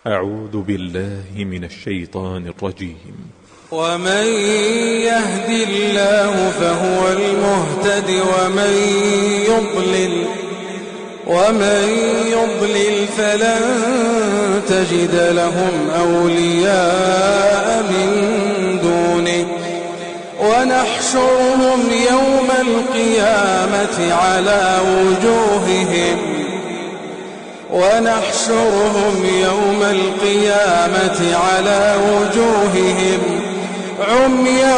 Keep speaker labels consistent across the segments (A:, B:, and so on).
A: أعوذ بالله من الشيطان الرجيم.
B: ومن يهد الله فهو المهتد ومن يضلل فلن تجد لهم أولياء من دونه ونحشرهم يوم القيامة على وجوههم عميا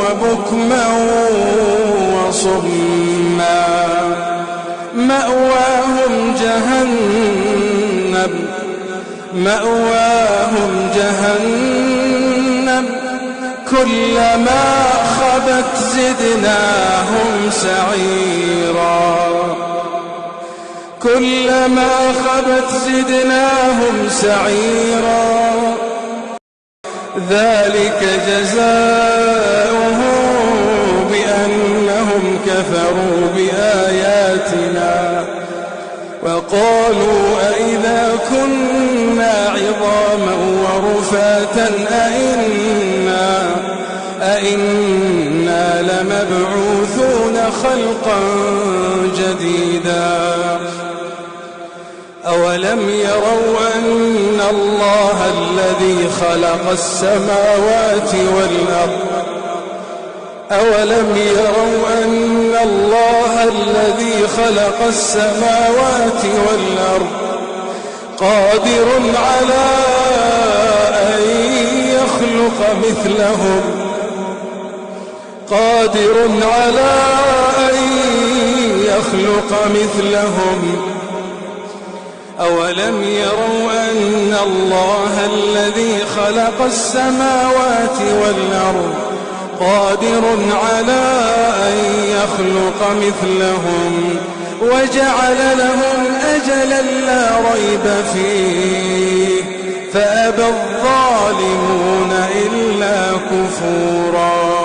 B: وبكما وصما مأواهم جهنم كلما خبت زدناهم سعيرا ذلك جزاؤهم بأنهم كفروا بآياتنا وقالوا أئذا كنا عظاما ورفاتا أئنا لمبعوثون خلقا جديدا أولم يروا أن الله الذي خلق السماوات والأرض قادر على أن يخلق مثلهم أولم يروا أن الله الذي خلق السماوات والأرض قادر على أن يخلق مثلهم وجعل لهم أجلا لا ريب فيه فأبى الظالمون إلا كفورا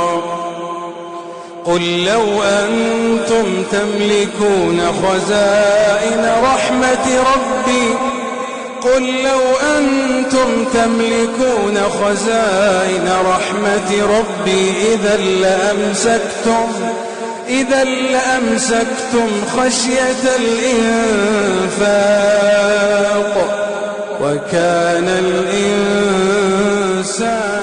B: قل لو أنتم تملكون خزائن رحمة ربي إذا لأمسكتم خشية الإنفاق وكان الإنسان